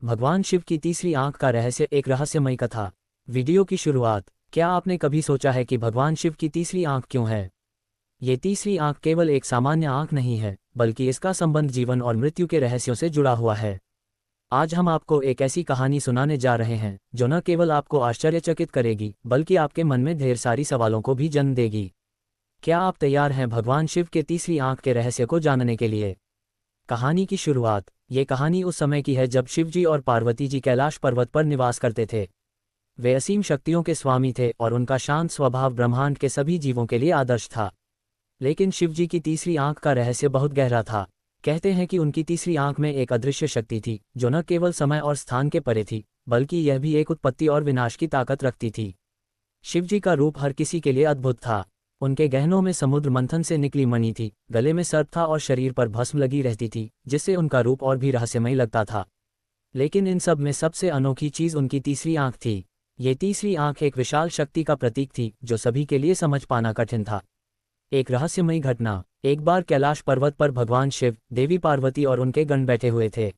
भगवान शिव की तीसरी आंख का रहस्य, एक रहस्यमयी कथा। वीडियो की शुरुआत। क्या आपने कभी सोचा है कि भगवान शिव की तीसरी आंख क्यों है? ये तीसरी आंख केवल एक सामान्य आंख नहीं है, बल्कि इसका संबंध जीवन और मृत्यु के रहस्यों से जुड़ा हुआ है। आज हम आपको एक ऐसी कहानी सुनाने जा रहे हैं जो न केवल आपको आश्चर्यचकित करेगी, बल्कि आपके मन में ढेर सारी सवालों को भी जन्म देगी। क्या आप तैयार हैं भगवान शिव के तीसरी आंख के रहस्य को जानने के लिए? कहानी की शुरुआत। ये कहानी उस समय की है जब शिवजी और पार्वती जी कैलाश पर्वत पर निवास करते थे। वे असीम शक्तियों के स्वामी थे और उनका शांत स्वभाव ब्रह्मांड के सभी जीवों के लिए आदर्श था। लेकिन शिवजी की तीसरी आंख का रहस्य बहुत गहरा था। कहते हैं कि उनकी तीसरी आंख में एक अदृश्य शक्ति थी जो न केवल समय और स्थान के परे थी, बल्कि यह भी एक उत्पत्ति और विनाश की ताकत रखती थी। शिवजी का रूप हर किसी के लिए अद्भुत था। उनके गहनों में समुद्र मंथन से निकली मणि थी, गले में सर्प था और शरीर पर भस्म लगी रहती थी, जिससे उनका रूप और भी रहस्यमयी लगता था। लेकिन इन सब में सबसे अनोखी चीज उनकी तीसरी आंख थी। ये तीसरी आंख एक विशाल शक्ति का प्रतीक थी जो सभी के लिए समझ पाना कठिन था। एक रहस्यमयी घटना। एक बार कैलाश पर्वत पर भगवान शिव, देवी पार्वती और उनके गण बैठे हुए थे।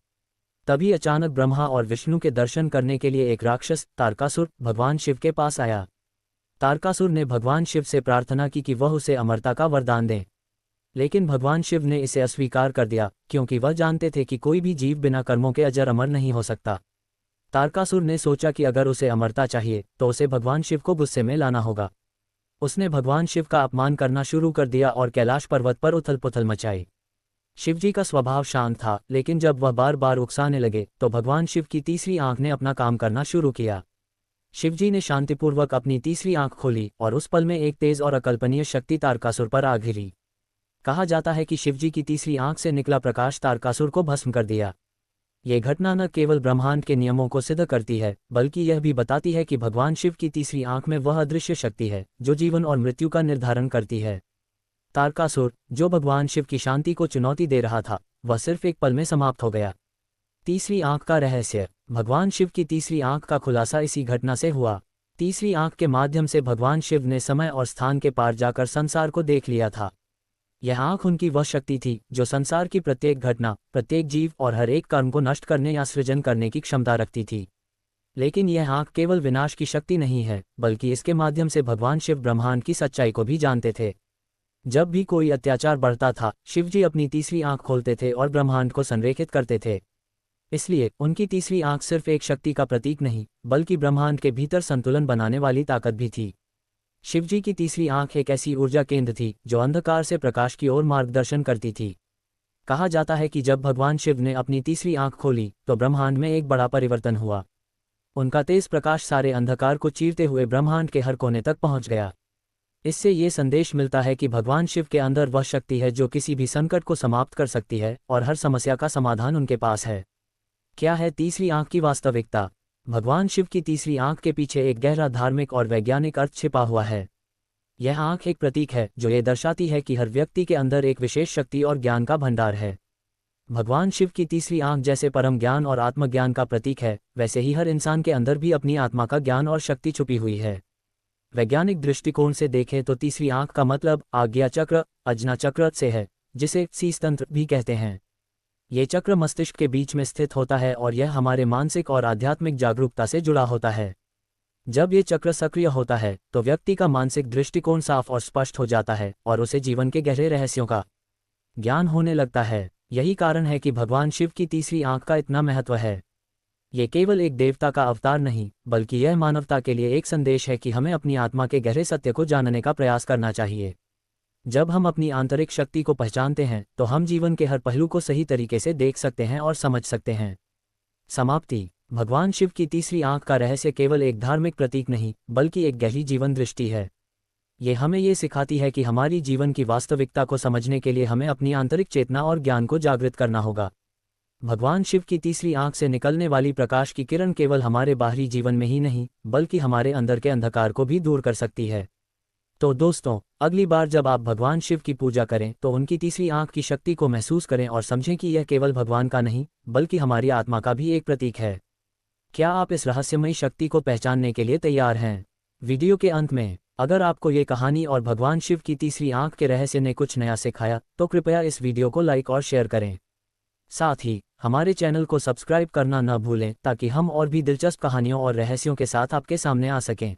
तभी अचानक ब्रह्मा और विष्णु के दर्शन करने के लिए एक राक्षस तारकासुर भगवान शिव के पास आया। तारकासुर ने भगवान शिव से प्रार्थना की कि वह उसे अमरता का वरदान दें। लेकिन भगवान शिव ने इसे अस्वीकार कर दिया, क्योंकि वह जानते थे कि कोई भी जीव बिना कर्मों के अजर अमर नहीं हो सकता। तारकासुर ने सोचा कि अगर उसे अमरता चाहिए तो उसे भगवान शिव को गुस्से में लाना होगा। उसने भगवान शिव का अपमान करना शुरू कर दिया और कैलाश पर्वत पर उथल पुथल मचाई। शिवजी का स्वभाव शांत था, लेकिन जब वह बार बार उकसाने लगे तो भगवान शिव की तीसरी आंख ने अपना काम करना शुरू किया। शिवजी ने शांतिपूर्वक अपनी तीसरी आंख खोली और उस पल में एक तेज और अकल्पनीय शक्ति तारकासुर पर आ गिरी। कहा जाता है कि शिवजी की तीसरी आंख से निकला प्रकाश तारकासुर को भस्म कर दिया। ये घटना न केवल ब्रह्मांड के नियमों को सिद्ध करती है, बल्कि यह भी बताती है कि भगवान शिव की तीसरी आंख में वह अदृश्य शक्ति है जो जीवन और मृत्यु का निर्धारण करती है। तारकासुर, जो भगवान शिव की शांति को चुनौती दे रहा था, वह सिर्फ एक पल में समाप्त हो गया। तीसरी आंख का रहस्य। भगवान शिव की तीसरी आंख का खुलासा इसी घटना से हुआ। तीसरी आंख के माध्यम से भगवान शिव ने समय और स्थान के पार जाकर संसार को देख लिया था। यह आंख उनकी वह शक्ति थी जो संसार की प्रत्येक घटना, प्रत्येक जीव और हर एक कर्म को नष्ट करने या सृजन करने की क्षमता रखती थी। लेकिन यह आंख केवल विनाश की शक्ति नहीं है, बल्कि इसके माध्यम से भगवान शिव ब्रह्मांड की सच्चाई को भी जानते थे। जब भी कोई अत्याचार बढ़ता था, शिवजी अपनी तीसरी आंख खोलते थे और ब्रह्मांड को संरेखित करते थे। इसलिए उनकी तीसरी आंख सिर्फ एक शक्ति का प्रतीक नहीं, बल्कि ब्रह्मांड के भीतर संतुलन बनाने वाली ताकत भी थी। शिवजी की तीसरी आंख एक ऐसी ऊर्जा केंद्र थी जो अंधकार से प्रकाश की ओर मार्गदर्शन करती थी। कहा जाता है कि जब भगवान शिव ने अपनी तीसरी आंख खोली तो ब्रह्मांड में एक बड़ा परिवर्तन हुआ। उनका तेज प्रकाश सारे अंधकार को चीरते हुए ब्रह्मांड के हर कोने तक पहुंच गया। इससे ये संदेश मिलता है कि भगवान शिव के अंदर वह शक्ति है जो किसी भी संकट को समाप्त कर सकती है और हर समस्या का समाधान उनके पास है। क्या है तीसरी आंख की वास्तविकता? भगवान शिव की तीसरी आंख के पीछे एक गहरा धार्मिक और वैज्ञानिक अर्थ छिपा हुआ है। यह आंख एक प्रतीक है जो ये दर्शाती है कि हर व्यक्ति के अंदर एक विशेष शक्ति और ज्ञान का भंडार है। भगवान शिव की तीसरी आंख जैसे परम ज्ञान और आत्मज्ञान का प्रतीक है, वैसे ही हर इंसान के अंदर भी अपनी आत्मा का ज्ञान और शक्ति छुपी हुई है। वैज्ञानिक दृष्टिकोण से देखें तो तीसरी आंख का मतलब आज्ञा चक्र, अजना चक्र से है, जिसे शीश तंत्र भी कहते हैं। ये चक्र मस्तिष्क के बीच में स्थित होता है और यह हमारे मानसिक और आध्यात्मिक जागरूकता से जुड़ा होता है। जब ये चक्र सक्रिय होता है तो व्यक्ति का मानसिक दृष्टिकोण साफ और स्पष्ट हो जाता है और उसे जीवन के गहरे रहस्यों का ज्ञान होने लगता है। यही कारण है कि भगवान शिव की तीसरी आंख का इतना महत्व है। ये केवल एक देवता का अवतार नहीं, बल्कि यह मानवता के लिए एक संदेश है कि हमें अपनी आत्मा के गहरे सत्य को जानने का प्रयास करना चाहिए। जब हम अपनी आंतरिक शक्ति को पहचानते हैं तो हम जीवन के हर पहलू को सही तरीके से देख सकते हैं और समझ सकते हैं। समाप्ति। भगवान शिव की तीसरी आंख का रहस्य केवल एक धार्मिक प्रतीक नहीं, बल्कि एक गहरी जीवन दृष्टि है। ये हमें ये सिखाती है कि हमारी जीवन की वास्तविकता को समझने के लिए हमें अपनी आंतरिक चेतना और ज्ञान को जागृत करना होगा। भगवान शिव की तीसरी आंख से निकलने वाली प्रकाश की किरण केवल हमारे बाहरी जीवन में ही नहीं, बल्कि हमारे अंदर के अंधकार को भी दूर कर सकती है। तो दोस्तों, अगली बार जब आप भगवान शिव की पूजा करें तो उनकी तीसरी आंख की शक्ति को महसूस करें और समझें कि यह केवल भगवान का नहीं, बल्कि हमारी आत्मा का भी एक प्रतीक है। क्या आप इस रहस्यमयी शक्ति को पहचानने के लिए तैयार हैं? वीडियो के अंत में, अगर आपको ये कहानी और भगवान शिव की तीसरी आंख के रहस्य ने कुछ नया सिखाया तो कृपया इस वीडियो को लाइक और शेयर करें। साथ ही हमारे चैनल को सब्सक्राइब करना न भूलें ताकि हम और भी दिलचस्प कहानियों और रहस्यों के साथ आपके सामने आ सकें।